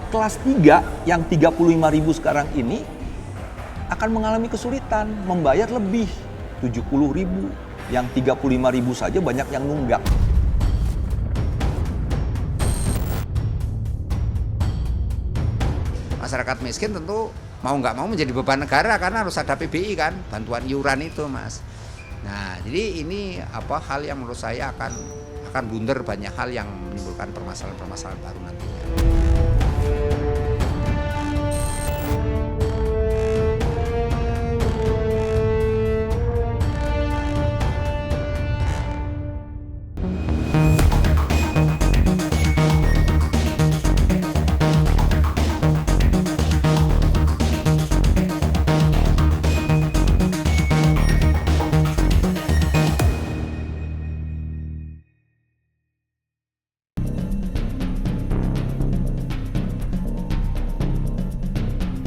Kelas 3 yang 35.000 sekarang ini akan mengalami kesulitan membayar lebih 70.000. Yang 35.000 saja banyak yang nunggak. Masyarakat miskin tentu mau nggak mau menjadi beban negara karena harus ada PBI kan, bantuan iuran itu, Mas. Nah, jadi ini hal yang menurut saya akan blunder, banyak hal yang menimbulkan permasalahan-permasalahan baru nantinya.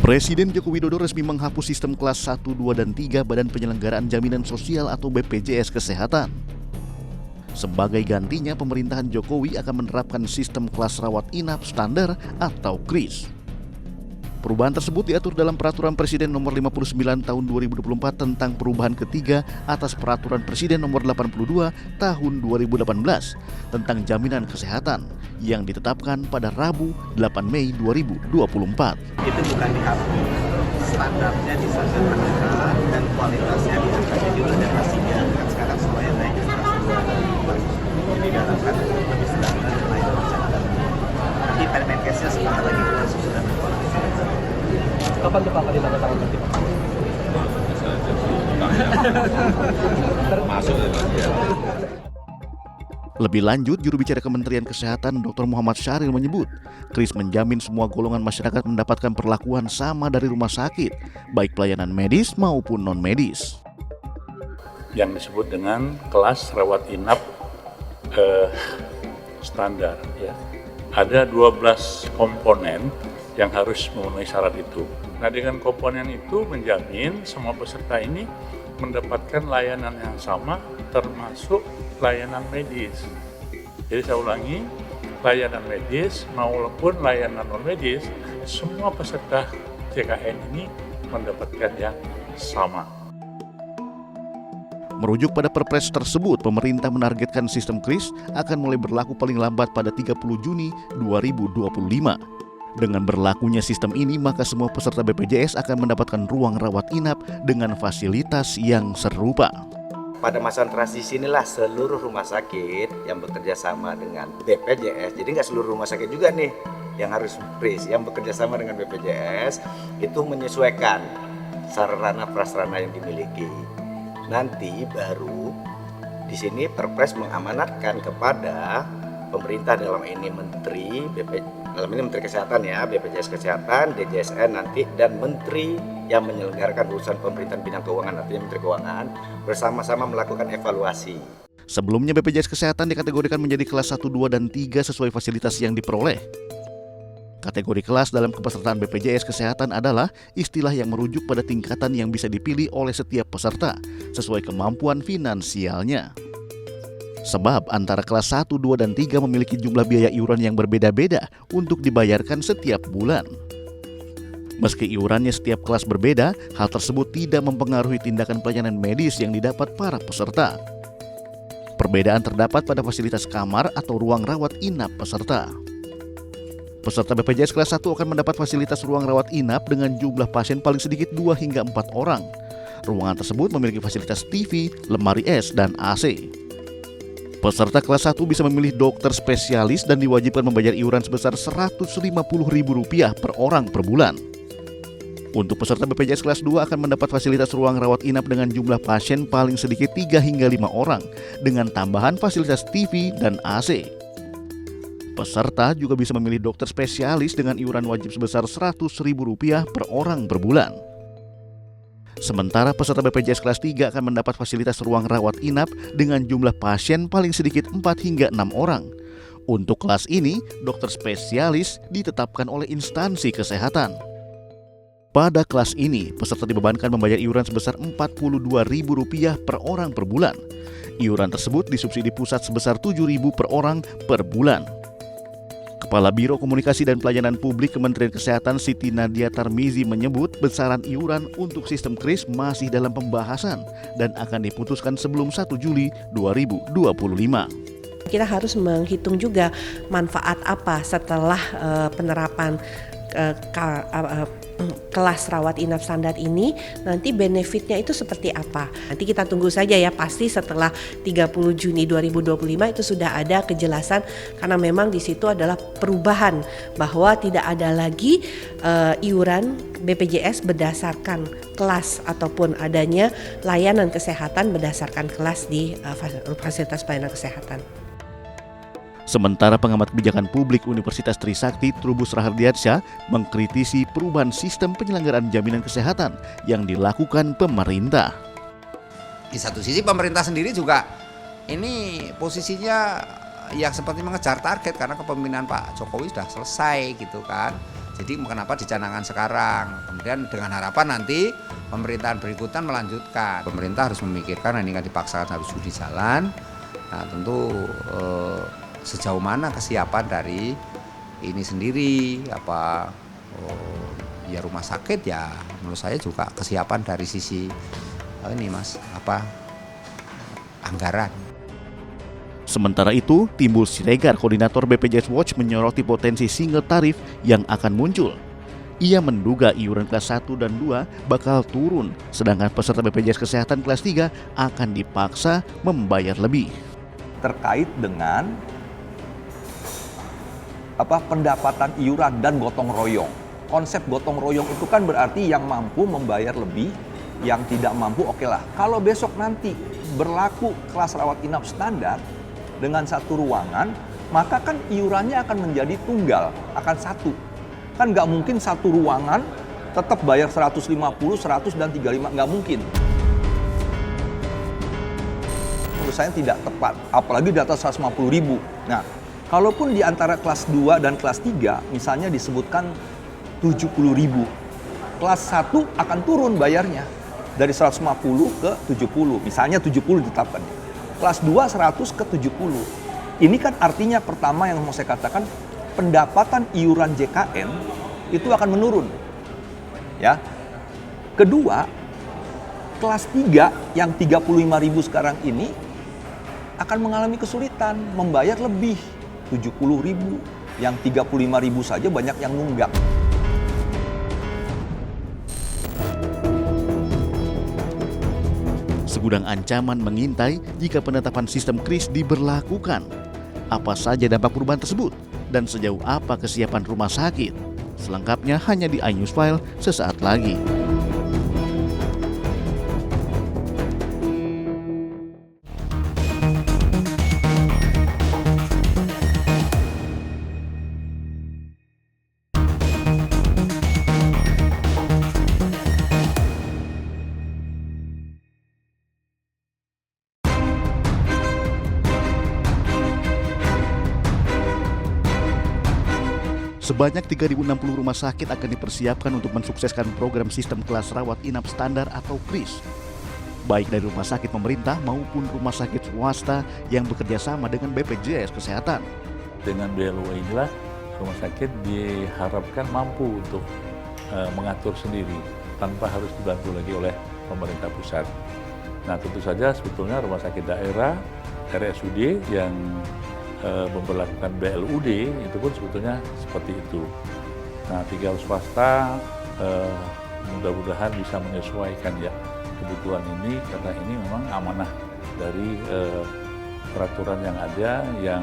Presiden Joko Widodo resmi menghapus sistem kelas 1, 2, dan 3 Badan Penyelenggaraan Jaminan Sosial atau BPJS Kesehatan. Sebagai gantinya, pemerintahan Jokowi akan menerapkan sistem kelas rawat inap standar atau KRIS. Perubahan tersebut diatur dalam Peraturan Presiden Nomor 59 Tahun 2024 tentang perubahan ketiga atas Peraturan Presiden Nomor 82 Tahun 2018 tentang jaminan kesehatan yang ditetapkan pada Rabu 8 Mei 2024. Itu bukan dihapus, standarnya disederhanakan dan kualitasnya diangkat jadi udah pastinya. Kan sekarang semuanya naik ke kelas 2 dan 3. Jadi diharapkan lebih standar dan layanan masyarakat. Nanti Permenkesnya sebentar lagi kita sudah berkoordinasi. Kapan tuh Pak akan ditandatangani nanti Pak? Termasuk ya. Lebih lanjut, juru bicara Kementerian Kesehatan Dr. Muhammad Syahril menyebut, KRIS menjamin semua golongan masyarakat mendapatkan perlakuan sama dari rumah sakit, baik pelayanan medis maupun non-medis. Yang disebut dengan kelas rawat inap standar, ya. Ada 12 komponen yang harus memenuhi syarat itu. Nah, dengan komponen itu menjamin semua peserta ini mendapatkan layanan yang sama, termasuk layanan medis. Jadi saya ulangi, layanan medis maupun layanan non-medis, semua peserta JKN ini mendapatkan yang sama. Merujuk pada Perpres tersebut, pemerintah menargetkan sistem KRIS akan mulai berlaku paling lambat pada 30 Juni 2025. Dengan berlakunya sistem ini, maka semua peserta BPJS akan mendapatkan ruang rawat inap dengan fasilitas yang serupa. Pada masa transisi inilah seluruh rumah sakit yang bekerja sama dengan BPJS, jadi nggak seluruh rumah sakit juga nih yang harus KRIS, yang bekerja sama dengan BPJS itu menyesuaikan sarana prasarana yang dimiliki. Nanti baru di sini Perpres mengamanatkan kepada pemerintah, dalam ini Menteri Kesehatan ya, BPJS Kesehatan, DJSN nanti, dan Menteri yang menyelenggarakan urusan pemerintahan bidang keuangan, artinya Menteri Keuangan, bersama-sama melakukan evaluasi. Sebelumnya BPJS Kesehatan dikategorikan menjadi kelas 1, 2, dan 3 sesuai fasilitas yang diperoleh. Kategori kelas dalam kepesertaan BPJS Kesehatan adalah istilah yang merujuk pada tingkatan yang bisa dipilih oleh setiap peserta sesuai kemampuan finansialnya. Sebab antara kelas 1, 2, dan 3 memiliki jumlah biaya iuran yang berbeda-beda untuk dibayarkan setiap bulan. Meski iurannya setiap kelas berbeda, hal tersebut tidak mempengaruhi tindakan pelayanan medis yang didapat para peserta. Perbedaan terdapat pada fasilitas kamar atau ruang rawat inap peserta. Peserta BPJS kelas 1 akan mendapat fasilitas ruang rawat inap dengan jumlah pasien paling sedikit 2 hingga 4 orang. Ruangan tersebut memiliki fasilitas TV, lemari es, dan AC. Peserta kelas 1 bisa memilih dokter spesialis dan diwajibkan membayar iuran sebesar Rp150.000 per orang per bulan. Untuk peserta BPJS kelas 2 akan mendapat fasilitas ruang rawat inap dengan jumlah pasien paling sedikit 3 hingga 5 orang dengan tambahan fasilitas TV dan AC. Peserta juga bisa memilih dokter spesialis dengan iuran wajib sebesar Rp100.000 per orang per bulan. Sementara peserta BPJS kelas 3 akan mendapat fasilitas ruang rawat inap dengan jumlah pasien paling sedikit 4 hingga 6 orang. Untuk kelas ini, dokter spesialis ditetapkan oleh instansi kesehatan. Pada kelas ini, peserta dibebankan membayar iuran sebesar Rp42.000 per orang per bulan. Iuran tersebut disubsidi pusat sebesar Rp7.000 per orang per bulan. Kepala Biro Komunikasi dan Pelayanan Publik Kementerian Kesehatan Siti Nadia Tarmizi menyebut besaran iuran untuk sistem KRIS masih dalam pembahasan dan akan diputuskan sebelum 1 Juli 2025. Kita harus menghitung juga manfaat apa setelah penerapan kelas rawat inap standar ini, nanti benefitnya itu seperti apa. Nanti kita tunggu saja ya, pasti setelah 30 Juni 2025 itu sudah ada kejelasan, karena memang di situ adalah perubahan bahwa tidak ada lagi iuran BPJS berdasarkan kelas ataupun adanya layanan kesehatan berdasarkan kelas di fasilitas pelayanan kesehatan. Sementara pengamat kebijakan publik Universitas Trisakti Trubus Rahardiansyah mengkritisi perubahan sistem penyelenggaraan jaminan kesehatan yang dilakukan pemerintah. Di satu sisi pemerintah sendiri juga ini posisinya ya seperti mengejar target karena kepemimpinan Pak Jokowi sudah selesai gitu kan. Jadi kenapa dicanangkan sekarang? Kemudian dengan harapan nanti pemerintahan berikutan melanjutkan. Pemerintah harus memikirkan, ini kan dipaksakan harus uji jalan. Nah tentu sejauh mana kesiapan dari ini sendiri, ya rumah sakit ya menurut saya juga kesiapan dari sisi ini Mas, anggaran. Sementara itu, Timbul Siregar, koordinator BPJS Watch, menyoroti potensi single tarif yang akan muncul. Ia menduga iuran kelas 1 dan 2 bakal turun, sedangkan peserta BPJS Kesehatan kelas 3 akan dipaksa membayar lebih. Terkait dengan pendapatan iuran dan gotong royong. Konsep gotong royong itu kan berarti yang mampu membayar lebih, yang tidak mampu okelah. Kalau besok nanti berlaku kelas rawat inap standar dengan satu ruangan, maka kan iurannya akan menjadi tunggal, akan satu. Kan nggak mungkin satu ruangan tetap bayar 150, 100 dan 35, nggak mungkin. Menurut saya tidak tepat, apalagi di atas 150.000. Nah, kalaupun di antara kelas 2 dan kelas 3 misalnya disebutkan 70.000, kelas 1 akan turun bayarnya dari 150 ke 70, misalnya 70 ditetapkannya. Kelas 2 100 ke 70. Ini kan artinya pertama yang mau saya katakan, pendapatan iuran JKN itu akan menurun. Ya. Kedua, kelas 3 yang 35.000 sekarang ini akan mengalami kesulitan membayar lebih. 70.000, yang 35.000 saja banyak yang nunggak. Segudang ancaman mengintai jika penetapan sistem KRIS diberlakukan. Apa saja dampak perubahan tersebut dan sejauh apa kesiapan rumah sakit? Selengkapnya hanya di iNewsFile sesaat lagi. Sebanyak 3.060 rumah sakit akan dipersiapkan untuk mensukseskan program sistem kelas rawat inap standar atau KRIS. Baik dari rumah sakit pemerintah maupun rumah sakit swasta yang bekerja sama dengan BPJS Kesehatan. Dengan BLU inilah rumah sakit diharapkan mampu untuk mengatur sendiri tanpa harus dibantu lagi oleh pemerintah pusat. Nah tentu saja sebetulnya rumah sakit daerah, RSUD yang memperlakukan BLUD itu pun sebetulnya seperti itu. Nah tinggal swasta mudah-mudahan bisa menyesuaikan ya kebutuhan ini, karena ini memang amanah dari peraturan yang ada yang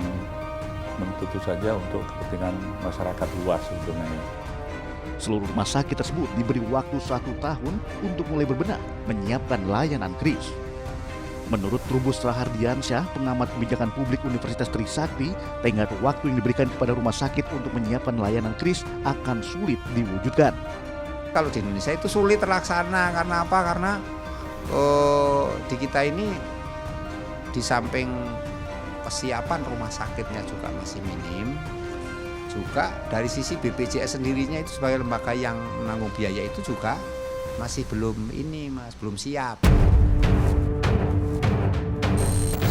tentu saja untuk kepentingan masyarakat luas sebetulnya. Seluruh rumah sakit tersebut diberi waktu 1 tahun untuk mulai berbenah menyiapkan layanan KRIS. Menurut Trubus Rahardiansyah, pengamat kebijakan publik Universitas Trisakti, tenggat waktu yang diberikan kepada rumah sakit untuk menyiapkan layanan KRIS akan sulit diwujudkan. Kalau di Indonesia itu sulit terlaksana, karena apa? Karena di kita ini di samping kesiapan rumah sakitnya juga masih minim, juga dari sisi BPJS sendirinya itu sebagai lembaga yang menanggung biaya itu juga masih belum siap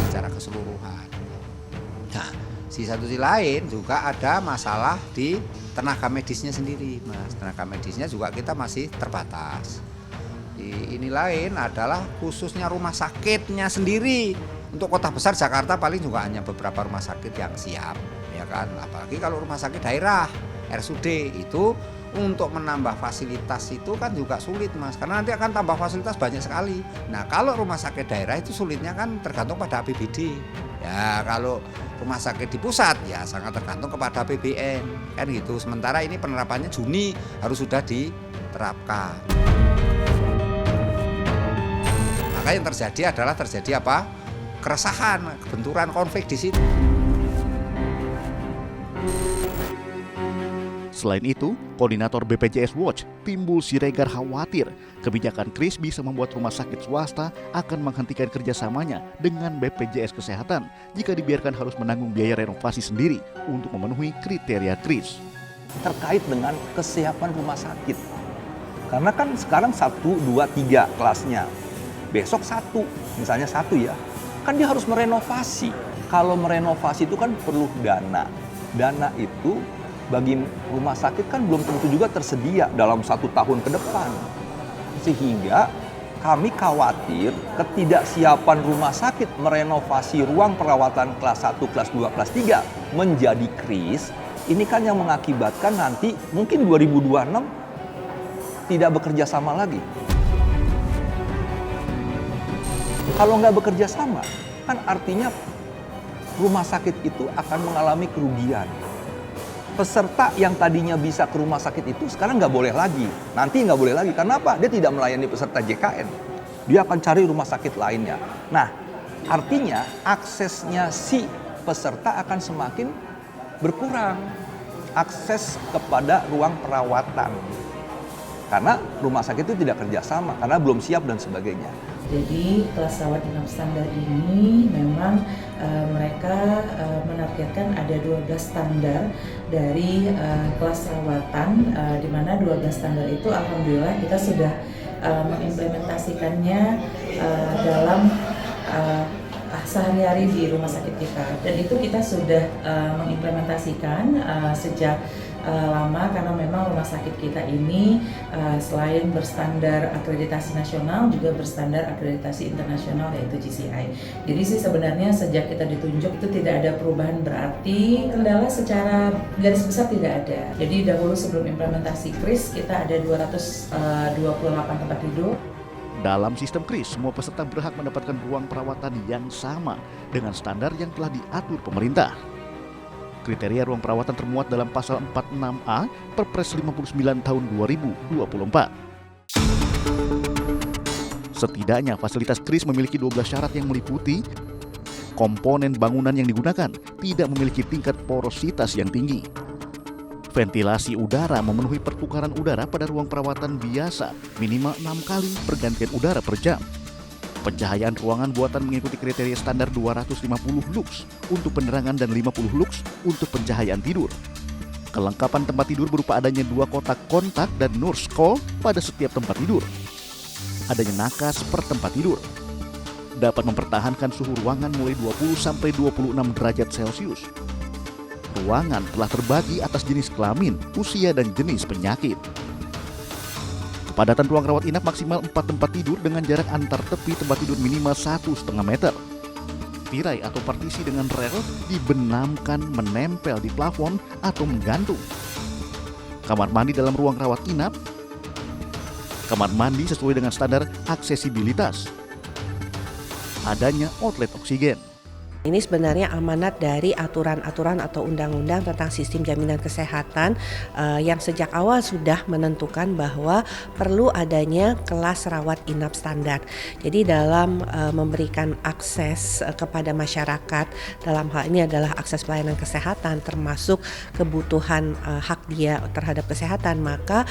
secara keseluruhan. Nah, Di satu sisi lain juga ada masalah di tenaga medisnya sendiri, Mas. Tenaga medisnya juga kita masih terbatas. Ini lain adalah khususnya rumah sakitnya sendiri. Untuk kota besar Jakarta paling juga hanya beberapa rumah sakit yang siap, ya kan. Apalagi kalau rumah sakit daerah, RSUD itu untuk menambah fasilitas itu kan juga sulit, Mas, karena nanti akan tambah fasilitas banyak sekali. Nah, kalau rumah sakit daerah itu sulitnya kan tergantung pada APBD. Ya, kalau rumah sakit di pusat ya sangat tergantung kepada APBN, kan gitu. Sementara ini penerapannya Juni harus sudah diterapkan. Maka yang terjadi adalah apa? Keresahan, kebenturan, konflik di situ. Selain itu, Koordinator BPJS Watch, Timbul Siregar khawatir kebijakan KRIS bisa membuat rumah sakit swasta akan menghentikan kerjasamanya dengan BPJS Kesehatan jika dibiarkan harus menanggung biaya renovasi sendiri untuk memenuhi kriteria KRIS. Terkait dengan kesiapan rumah sakit. Karena kan sekarang 1, 2, 3 kelasnya. Besok 1, misalnya 1 ya. Kan dia harus merenovasi. Kalau merenovasi itu kan perlu dana. Dana itu bagi rumah sakit kan belum tentu juga tersedia dalam 1 tahun ke depan. Sehingga kami khawatir ketidaksiapan rumah sakit merenovasi ruang perawatan kelas 1, kelas 2, kelas 3 menjadi KRIS. Ini kan yang mengakibatkan nanti mungkin 2026 tidak bekerja sama lagi. Kalau nggak bekerja sama, kan artinya rumah sakit itu akan mengalami kerugian. Peserta yang tadinya bisa ke rumah sakit itu sekarang nggak boleh lagi. Nanti nggak boleh lagi. Karena apa? Dia tidak melayani peserta JKN. Dia akan cari rumah sakit lainnya. Nah, artinya aksesnya si peserta akan semakin berkurang. Akses kepada ruang perawatan. Karena rumah sakit itu tidak kerjasama, karena belum siap dan sebagainya. Jadi kelas rawat inap standar ini memang mereka menargetkan ada 12 standar dari kelas rawatan, di mana 12 standar itu alhamdulillah kita sudah mengimplementasikannya dalam sehari-hari di rumah sakit kita. Dan itu kita sudah mengimplementasikan sejak lama, karena memang rumah sakit kita ini selain berstandar akreditasi nasional juga berstandar akreditasi internasional, yaitu GCI. Jadi sih sebenarnya sejak kita ditunjuk itu tidak ada perubahan berarti, kendala secara garis besar tidak ada. Jadi dahulu sebelum implementasi KRIS kita ada 228 tempat tidur. Dalam sistem KRIS, semua peserta berhak mendapatkan ruang perawatan yang sama dengan standar yang telah diatur pemerintah. Kriteria ruang perawatan termuat dalam pasal 46A Perpres 59 tahun 2024. Setidaknya fasilitas KRIS memiliki 12 syarat yang meliputi komponen bangunan yang digunakan tidak memiliki tingkat porositas yang tinggi. Ventilasi udara memenuhi pertukaran udara pada ruang perawatan biasa minimal 6 kali pergantian udara per jam. Pencahayaan ruangan buatan mengikuti kriteria standar 250 lux untuk penerangan dan 50 lux untuk pencahayaan tidur. Kelengkapan tempat tidur berupa adanya 2 kotak kontak dan nurse call pada setiap tempat tidur. Adanya nakas per tempat tidur. Dapat mempertahankan suhu ruangan mulai 20 sampai 26 derajat Celcius. Ruangan telah terbagi atas jenis kelamin, usia, dan jenis penyakit. Kepadatan ruang rawat inap maksimal 4 tempat tidur dengan jarak antar tepi tempat tidur minimal 1,5 meter. Tirai atau partisi dengan rel dibenamkan menempel di plafon atau menggantung. Kamar mandi dalam ruang rawat inap. Kamar mandi sesuai dengan standar aksesibilitas. Adanya outlet oksigen. Ini sebenarnya amanat dari aturan-aturan atau undang-undang tentang sistem jaminan kesehatan yang sejak awal sudah menentukan bahwa perlu adanya kelas rawat inap standar. Jadi dalam memberikan akses kepada masyarakat, dalam hal ini adalah akses pelayanan kesehatan termasuk kebutuhan hak dia terhadap kesehatan, maka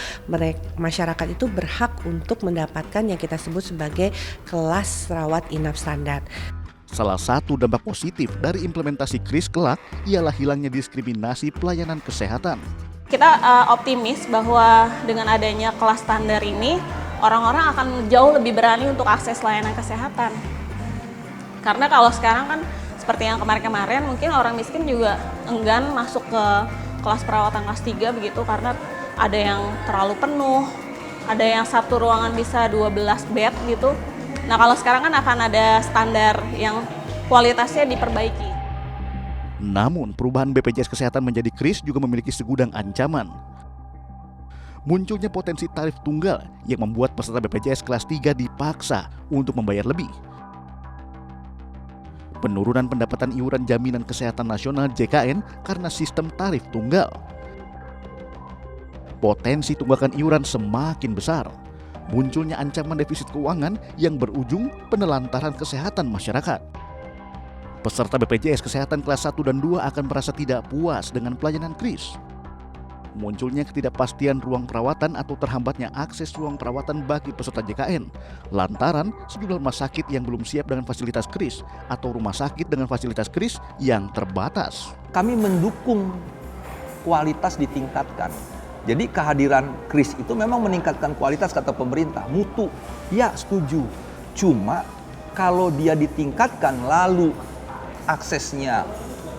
masyarakat itu berhak untuk mendapatkan yang kita sebut sebagai kelas rawat inap standar. Salah satu dampak positif dari implementasi KRIS kelak ialah hilangnya diskriminasi pelayanan kesehatan. Kita optimis bahwa dengan adanya kelas standar ini, orang-orang akan jauh lebih berani untuk akses layanan kesehatan. Karena kalau sekarang kan seperti yang kemarin-kemarin mungkin orang miskin juga enggan masuk ke kelas perawatan kelas 3 begitu karena ada yang terlalu penuh, ada yang satu ruangan bisa 12 bed gitu. Nah kalau sekarang kan akan ada standar yang kualitasnya diperbaiki. Namun perubahan BPJS Kesehatan menjadi KRIS juga memiliki segudang ancaman. Munculnya potensi tarif tunggal yang membuat peserta BPJS kelas 3 dipaksa untuk membayar lebih. Penurunan pendapatan iuran jaminan kesehatan nasional JKN karena sistem tarif tunggal. Potensi tunggakan iuran semakin besar. Munculnya ancaman defisit keuangan yang berujung penelantaran kesehatan masyarakat. Peserta BPJS Kesehatan kelas 1 dan 2 akan merasa tidak puas dengan pelayanan KRIS. Munculnya ketidakpastian ruang perawatan atau terhambatnya akses ruang perawatan bagi peserta JKN lantaran sejumlah rumah sakit yang belum siap dengan fasilitas KRIS atau rumah sakit dengan fasilitas KRIS yang terbatas. Kami mendukung kualitas ditingkatkan. Jadi kehadiran KRIS itu memang meningkatkan kualitas kata pemerintah, mutu. Ya, setuju. Cuma kalau dia ditingkatkan lalu aksesnya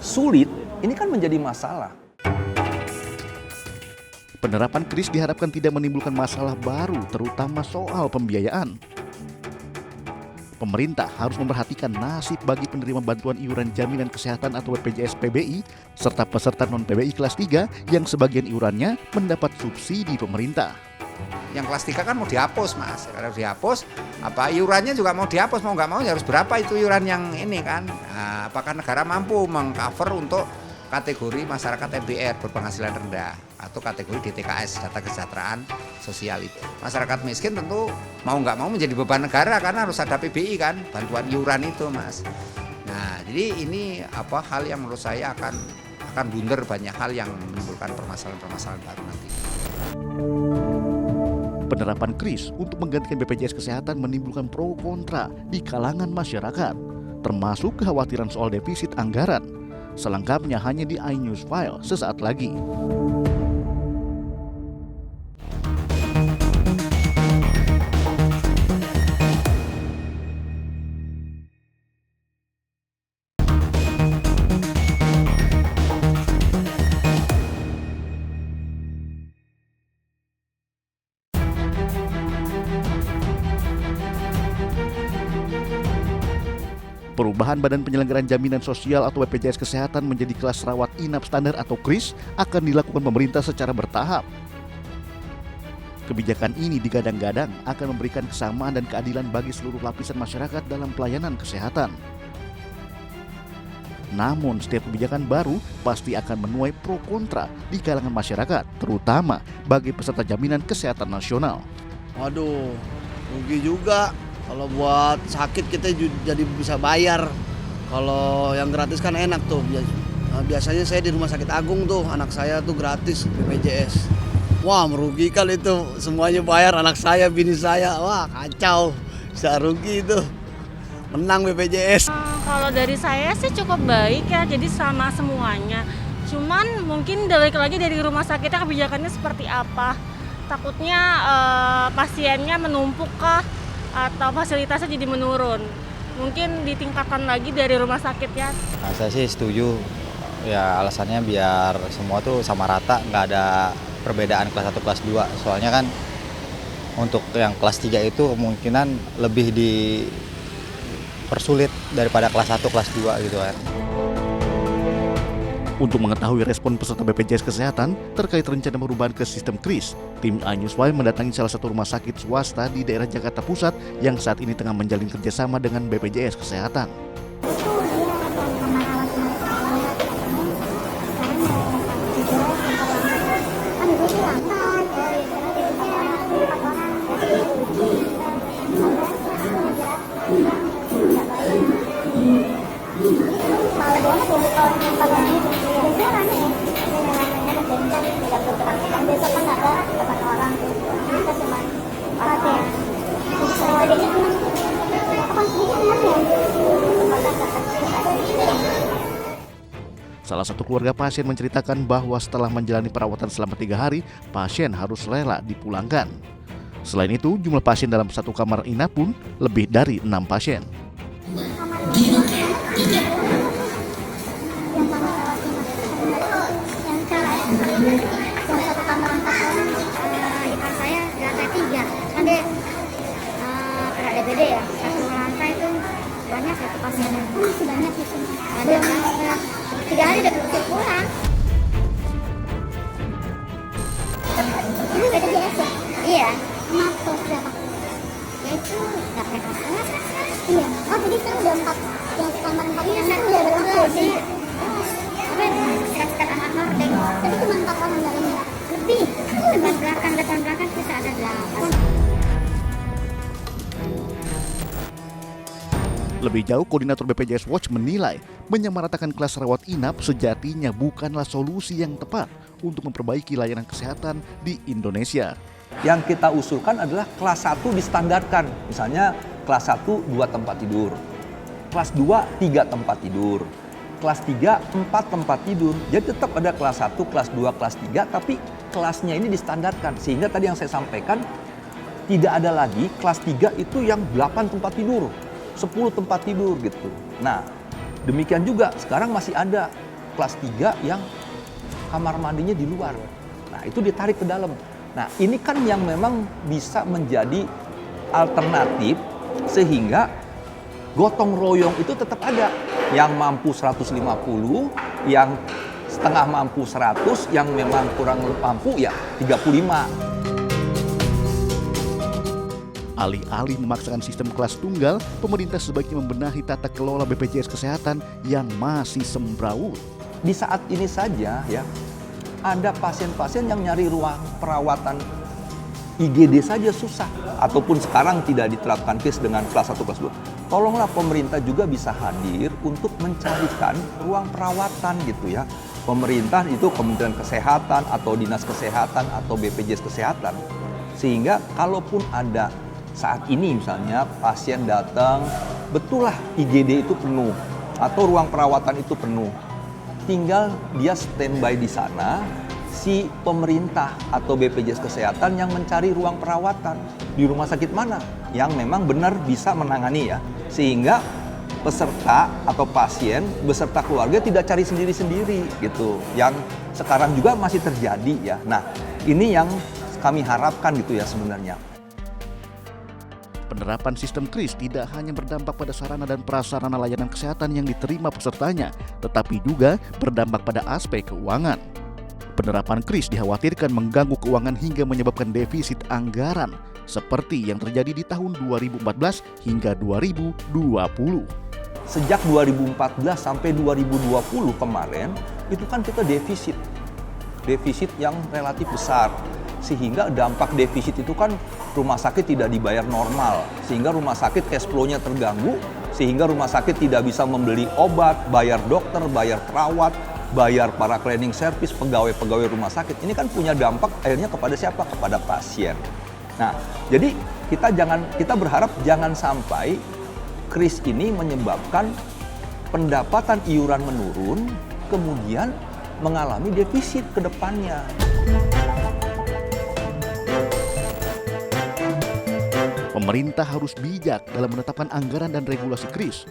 sulit, ini kan menjadi masalah. Penerapan KRIS diharapkan tidak menimbulkan masalah baru, terutama soal pembiayaan. Pemerintah harus memperhatikan nasib bagi penerima bantuan iuran jaminan kesehatan atau BPJS PBI, serta peserta non-PBI kelas 3 yang sebagian iurannya mendapat subsidi pemerintah. Yang kelas 3 kan mau dihapus, Mas. Kalau dihapus, iurannya juga mau dihapus, mau nggak mau harus berapa itu iuran yang ini kan. Nah, apakah negara mampu mengcover untuk kategori masyarakat MBR berpenghasilan rendah atau kategori DTKS, data kesejahteraan sosial itu. Masyarakat miskin tentu mau nggak mau menjadi beban negara karena harus ada PBI kan, bantuan iuran itu, Mas. Nah, jadi ini hal yang menurut saya akan blunder banyak hal yang menimbulkan permasalahan-permasalahan baru nanti. Penerapan KRIS untuk menggantikan BPJS Kesehatan menimbulkan pro kontra di kalangan masyarakat, termasuk kekhawatiran soal defisit anggaran. Selengkapnya hanya di iNews File sesaat lagi. Perubahan Badan Penyelenggaraan Jaminan Sosial atau BPJS Kesehatan menjadi kelas rawat inap standar atau KRIS akan dilakukan pemerintah secara bertahap. Kebijakan ini digadang-gadang akan memberikan kesamaan dan keadilan bagi seluruh lapisan masyarakat dalam pelayanan kesehatan. Namun setiap kebijakan baru pasti akan menuai pro kontra di kalangan masyarakat, terutama bagi peserta jaminan kesehatan nasional. Waduh, rugi juga. Kalau buat sakit kita jadi bisa bayar. Kalau yang gratis kan enak tuh. Biasanya saya di Rumah Sakit Agung tuh, anak saya tuh gratis BPJS. Wah, merugikan itu. Semuanya bayar, anak saya, bini saya. Wah, kacau. Bisa rugi itu. Menang BPJS. Kalau dari saya sih cukup baik ya, jadi sama semuanya. Cuman mungkin balik lagi dari rumah sakitnya kebijakannya seperti apa. Takutnya pasiennya menumpuk kah? Atau fasilitasnya jadi menurun. Mungkin ditingkatkan lagi dari rumah sakitnya. Nah, saya sih setuju. Ya alasannya biar semua tuh sama rata, nggak ada perbedaan kelas 1 kelas 2. Soalnya kan untuk yang kelas 3 itu kemungkinan lebih dipersulit daripada kelas 1 kelas 2 gitu kan. Untuk mengetahui respon peserta BPJS Kesehatan terkait rencana perubahan ke sistem KRIS, tim iNews File mendatangi salah satu rumah sakit swasta di daerah Jakarta Pusat yang saat ini tengah menjalin kerjasama dengan BPJS Kesehatan. Salah satu keluarga pasien menceritakan bahwa setelah menjalani perawatan selama 3 hari, pasien harus rela dipulangkan. Selain itu, jumlah pasien dalam satu kamar inap pun lebih dari 6 pasien. pasien itu masih banyak di sini. Ada yang 3 hari udah bisa pulang. Ini BPJS ya? Iya. Maaf kelas berapa? Ya itu nggak pakai kelas. Iya. Oh jadi sekarang udah 4 yang kamar 4 ini sekarang udah berapa sih? Apa sekat anak hordeng? Tapi cuma 4 orang dalamnya. Lebih. Depan belakang bisa ada 8. Lebih jauh, Koordinator BPJS Watch menilai menyamaratakan kelas rawat inap sejatinya bukanlah solusi yang tepat untuk memperbaiki layanan kesehatan di Indonesia. Yang kita usulkan adalah kelas 1 distandarkan. Misalnya kelas 1 2 tempat tidur, kelas 2 3 tempat tidur, kelas 3 4 tempat tidur. Jadi tetap ada kelas 1, kelas 2, kelas 3, tapi kelasnya ini distandarkan. Sehingga tadi yang saya sampaikan, tidak ada lagi kelas 3 itu yang 8 tempat tidur, 10 tempat tidur gitu. Nah, demikian juga sekarang masih ada kelas 3 yang kamar mandinya di luar. Nah, itu ditarik ke dalam. Nah, ini kan yang memang bisa menjadi alternatif sehingga gotong royong itu tetap ada. Yang mampu 150, yang setengah mampu 100, yang memang kurang mampu ya 35. Alih-alih memaksakan sistem kelas tunggal, pemerintah sebaiknya membenahi tata kelola BPJS Kesehatan yang masih sembraut. Di saat ini saja ya, ada pasien-pasien yang nyari ruang perawatan IGD saja susah. Ataupun sekarang tidak diterapkan KIS dengan kelas 1, kelas 2. Tolonglah pemerintah juga bisa hadir untuk mencarikan ruang perawatan gitu ya. Pemerintah itu Kementerian Kesehatan atau Dinas Kesehatan atau BPJS Kesehatan. Sehingga kalaupun ada saat ini misalnya pasien datang, betul lah IGD itu penuh atau ruang perawatan itu penuh. Tinggal dia standby di sana, si pemerintah atau BPJS Kesehatan yang mencari ruang perawatan di rumah sakit mana yang memang benar bisa menangani ya. Sehingga peserta atau pasien beserta keluarga tidak cari sendiri-sendiri gitu. Yang sekarang juga masih terjadi ya. Nah, ini yang kami harapkan gitu ya sebenarnya. Penerapan sistem KRIS tidak hanya berdampak pada sarana dan prasarana layanan kesehatan yang diterima pesertanya, tetapi juga berdampak pada aspek keuangan. Penerapan KRIS dikhawatirkan mengganggu keuangan hingga menyebabkan defisit anggaran, seperti yang terjadi di tahun 2014 hingga 2020. Sejak 2014 sampai 2020 kemarin, itu kan kita defisit yang relatif besar. Sehingga dampak defisit itu kan rumah sakit tidak dibayar normal, sehingga rumah sakit cash flow-nya terganggu, sehingga rumah sakit tidak bisa membeli obat, bayar dokter, bayar perawat, bayar para cleaning service, pegawai-pegawai rumah sakit. Ini kan punya dampak akhirnya kepada siapa? Kepada pasien. Nah, jadi kita berharap jangan sampai KRIS ini menyebabkan pendapatan iuran menurun, kemudian mengalami defisit ke depannya. Pemerintah harus bijak dalam menetapkan anggaran dan regulasi KRIS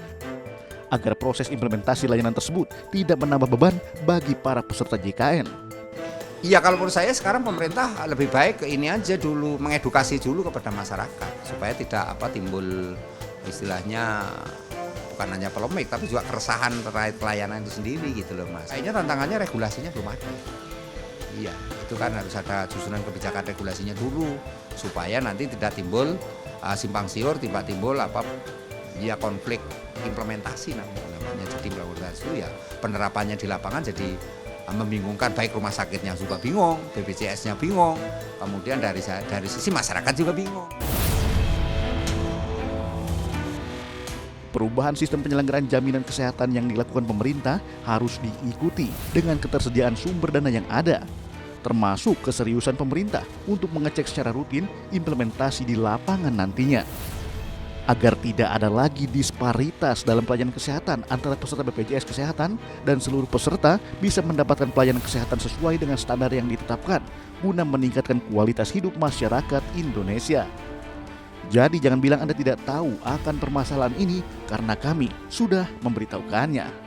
agar proses implementasi layanan tersebut tidak menambah beban bagi para peserta JKN. Iya, kalau menurut saya sekarang pemerintah lebih baik ke ini aja dulu, mengedukasi dulu kepada masyarakat supaya tidak timbul istilahnya bukan hanya polemik tapi juga keresahan terkait pelayanan itu sendiri gitu loh Mas. Kayaknya tantangannya regulasinya belum ada. Iya, itu kan harus ada susunan kebijakan regulasinya dulu supaya nanti tidak timbul simpang siur, timbul konflik implementasi namanya. Jadi implementasi itu ya penerapannya di lapangan jadi membingungkan, baik rumah sakitnya juga bingung, BPJS-nya bingung, kemudian dari sisi masyarakat juga bingung. Perubahan sistem penyelenggaraan jaminan kesehatan yang dilakukan pemerintah harus diikuti dengan ketersediaan sumber dana yang ada, termasuk keseriusan pemerintah untuk mengecek secara rutin implementasi di lapangan nantinya. Agar tidak ada lagi disparitas dalam pelayanan kesehatan antara peserta BPJS Kesehatan dan seluruh peserta bisa mendapatkan pelayanan kesehatan sesuai dengan standar yang ditetapkan guna meningkatkan kualitas hidup masyarakat Indonesia. Jadi jangan bilang Anda tidak tahu akan permasalahan ini karena kami sudah memberitahukannya.